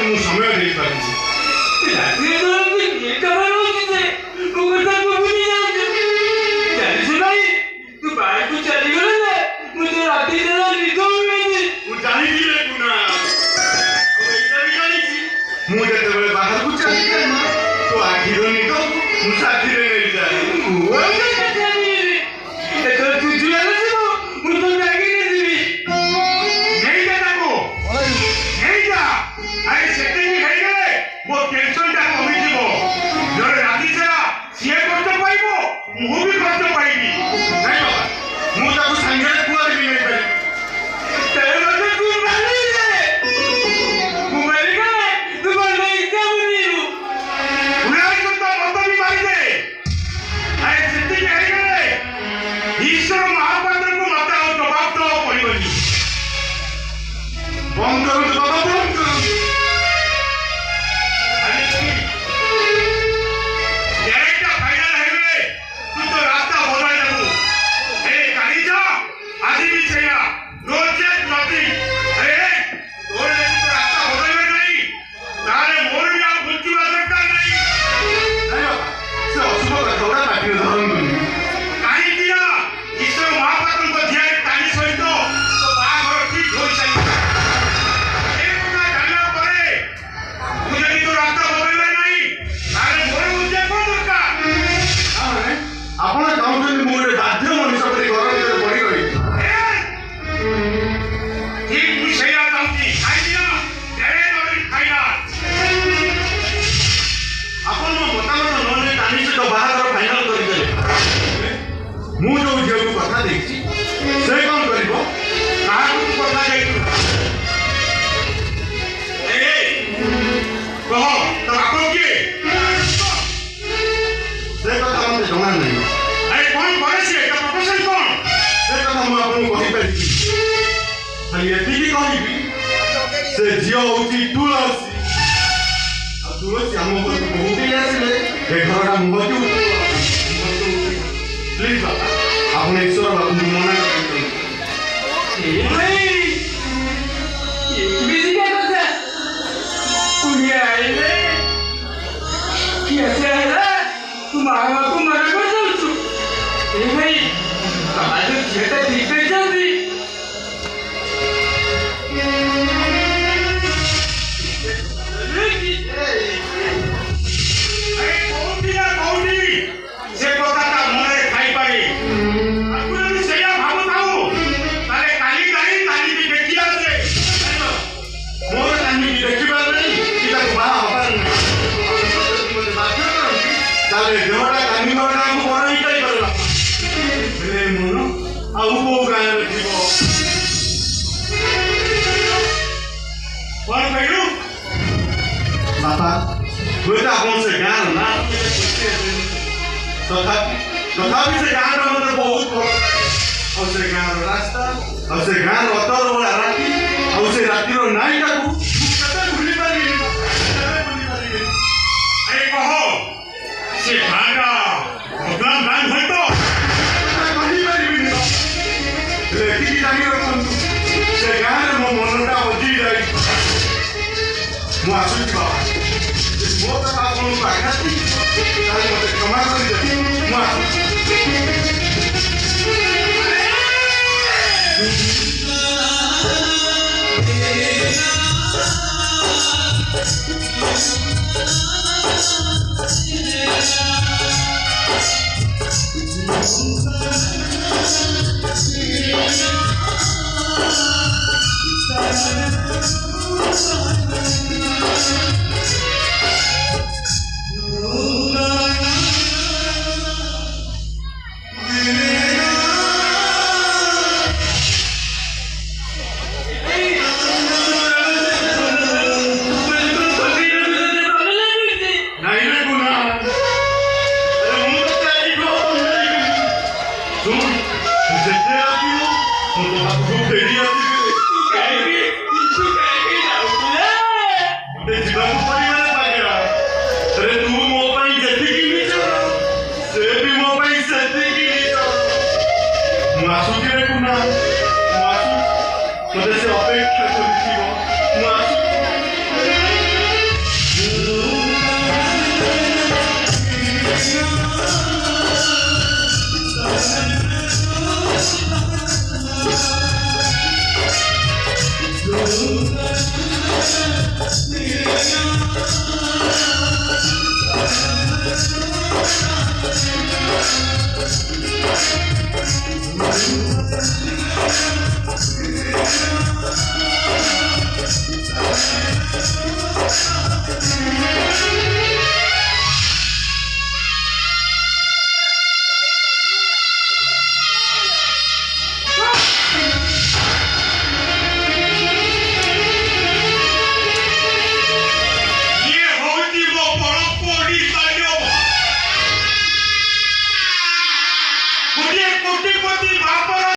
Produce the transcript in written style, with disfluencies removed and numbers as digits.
ମୁଁ ସମୟ ଦେଇପାରୁଛି। ରାତିରେ ତ ଏମିତି କାମ ରହୁଛି ଯେ ମୋ କଥା ତୁ ଭୁଲି ଯାଉଛୁ। ଜାଣିଛୁ ଭାଇ ତୁ ବାହାରକୁ ଚାଲିଗଲେ ନା ମୁଁ ତ ରାତି ସାରା ନିଦ ହୁଏନି। ମୁଁ ଜାଣିଛି ରେ କୁନା, ଏଇଟା ବି ଜାଣିଛି ମୁଁ ଯେତେବେଳେ ବାହାରକୁ ଚାଲିଯାଏ ନା ତୋ ଆଖିର ନିଦ ମୁଁ ସାଥିରେ ନେଇଯାଏ। ମୁଁ ଆଉ କଥା ଚାଲିବି ଏଥର ତୁ ଯୁଆଡେ ଯିବୁ ମୁଁ ତ ଲାଗିକି ଯିବି। ନେଇଯା ତାକୁ, ନେଇଯା। ଆରେ ସେତିକି ହେଇଗଲେ ମୋ ଟେନସନଟା କମିଯିବ। ଜଣେ ରାତି ସାରା ସିଏ କଷ୍ଟ ପାଇବ, ମୁଁ ବି କଷ୍ଟ ପାଇବି। ନାଇଁ ବାବା, ମୁଁ ତାକୁ ସାଙ୍ଗରେ କୁଆଡ଼େ ବି ନେଇପାରିବି। ତେरे मध्य तू मारी है मुंबई का तू बोलने इतना बुरी हूँ उड़ाई तो मत भी मारी दे। अरे सेतिकी ହେଇଗଲେ ईश्वर महापात्रକୁ ମତେ ଆଉ ଜବାବ ଦେବାକୁ ପଡ଼ିବନି। ବନ୍ଦ କରନ୍ତୁ ବାବା, ବନ୍ଦ କରନ୍ତୁ। ଏଇଟା ଫାଇନାଲ ହେଇଗଲେ ତୁ ତ ରାସ୍ତା ବଦଳାଇ ଦେବୁ। କାଲି ଯା, ଆଜି ବି ସେଇଆ, ନଚେତ୍ ନଦି। ତୋର ଯଦି ତୋ ରାସ୍ତା ବଦଳିବେ ନାହିଁ ତାହେଲେ ମୋର ବି ଆଉ ବୁଝିବା ଦରକାର ନାହିଁ। ନାଇଁ ବାବା, ସେ ଅଶୁଭ କଥାଗୁଡ଼ା ପାଟିରେ ଧରନ୍ତୁନି। କାହିଁକି ନା ଈଶ୍ୱର ମହାପାତ୍ରଙ୍କ ଝିଆରୀ ତାଳି ସହିତ ତୋ ବାହାଘର ଠିକ୍ ହୋଇସାରିଛି। ଏ କଥା ଜାଣିବା ପରେ ତୁ ଯଦି ତୋ ରାସ୍ତା ବଦଳିବେ ନାହିଁ ତାହେଲେ ମୋର ବୁଝିବା କ'ଣ ଦରକାର? ତାହେଲେ ଆପଣ ଚାହୁଁଛନ୍ତି ମୁଁ ଗୋଟେ ବାଧ୍ୟ ମଣିଷ ପରି ଘର ଭିତରେ ପଡ଼ି ରହିବି? ଠିକ୍ ମୁଁ ସେଇଆ ଚାହୁଁଛି। କାହିଁକି ନା ଆପଣ ମୋ ମତାମତ ନ ନେଇ ତାନି ସହିତ ବାହାଘର ଫାଇନାଲ କରିଦେଲେ। ମୁଁ ଯୋଉ ଝିଅକୁ କଥା ଦେଇଛି ସେ କ'ଣ କରିବ? କାହାକୁ ତୁ କଥା ଦେଇଛୁ? କହ, ତୋ ବାପ କିଏ? ସେ କଥା ମୋତେ ଜଣା ନାହିଁ। ଆରେ କ'ଣ କରେ ସିଏ? ତା ପ୍ରଫେସନ କ'ଣ? ସେ କଥା ମୁଁ ଆପଣଙ୍କୁ କହିପାରିବି। ଖାଲି ଏତିକି କହିବି, ସେ ଝିଅ ହେଉଛି ତୁଳସୀ। ଆଉ ତୁଳସୀ ଆମ ଘରକୁ ବୋହୂ ଦେଇ ଆସିଲେ ଏ ଘରଟା ମୁହଁକୁ ପ୍ଲିଜ ବାପା, ଆପଣ ଈଶ୍ୱର ବାବୁଙ୍କୁ ମନା କରନ୍ତୁ। भाई ये किसी का কথা कुड़िया आइले कैसे है तू मामा को मना कर दउछु। ए भाई आज जेटा ठीक है जल्दी ସେ କଥାଟା ମନରେ ଖାଇପାରି ଆପଣ ସେଇଆ ଭାବୁଥାଉ। ତାହେଲେ କାଲି କାଲି କାଲି ବି ଦେଖି ଆସେ। ମୋର କାଲି ବି ଦେଖିବାର ନାହିଁ କି ତାକୁ ବାହା ହବାର ନାହିଁ। ମୋତେ ବାଧ୍ୟ କରନ୍ତି ତାହେଲେ ଦେହଟା କାଲି ଘରଟା ଆମକୁ ବଡ଼ ହେଇପାରିପାରିଲା। ହେଲେ ମନ ଆଉ କୋଉ ଗାଁରେ ଥିବ? କ'ଣ କହିଲୁ ବାପା? ହୁଏତ ଆପଣ ସେ ଗାଁର ନା ତଥାପି ସେ ଗାଁର ମୋତେ ବହୁତ ଭଲ। ଆଉ ସେ ଗାଁର ରାସ୍ତା, ଆଉ ସେ ଗାଁର ଅତର ଭଳିଆ ରାତି, ଆଉ ସେ ରାତିର ନାଇଟାକୁ କେବେ ଭୁଲି ପାରିବିନି। ଆରେ କହ, ସେ ଗାଁଟା ବଦନାମ ଗାଁ ନୁହେଁ ତ? କହିପାରିବିନି। ହେଲେ ଏତିକି ଜାଣି ରଖନ୍ତୁ, ସେ ଗାଁରେ ମୋ ମନଟା ହଜି ଯାଇଛି। ମୁଁ ଆସୁଛି ବାବା। ମୋ କଥା ଆପଣଙ୍କୁ ଆଘାତ ଦେଇଛି ତାହେଲେ ମୋତେ କ୍ଷମା କରିଦେବେ। ମୁଁ ଆସୁଛି। Mas eu aperto a Thank you.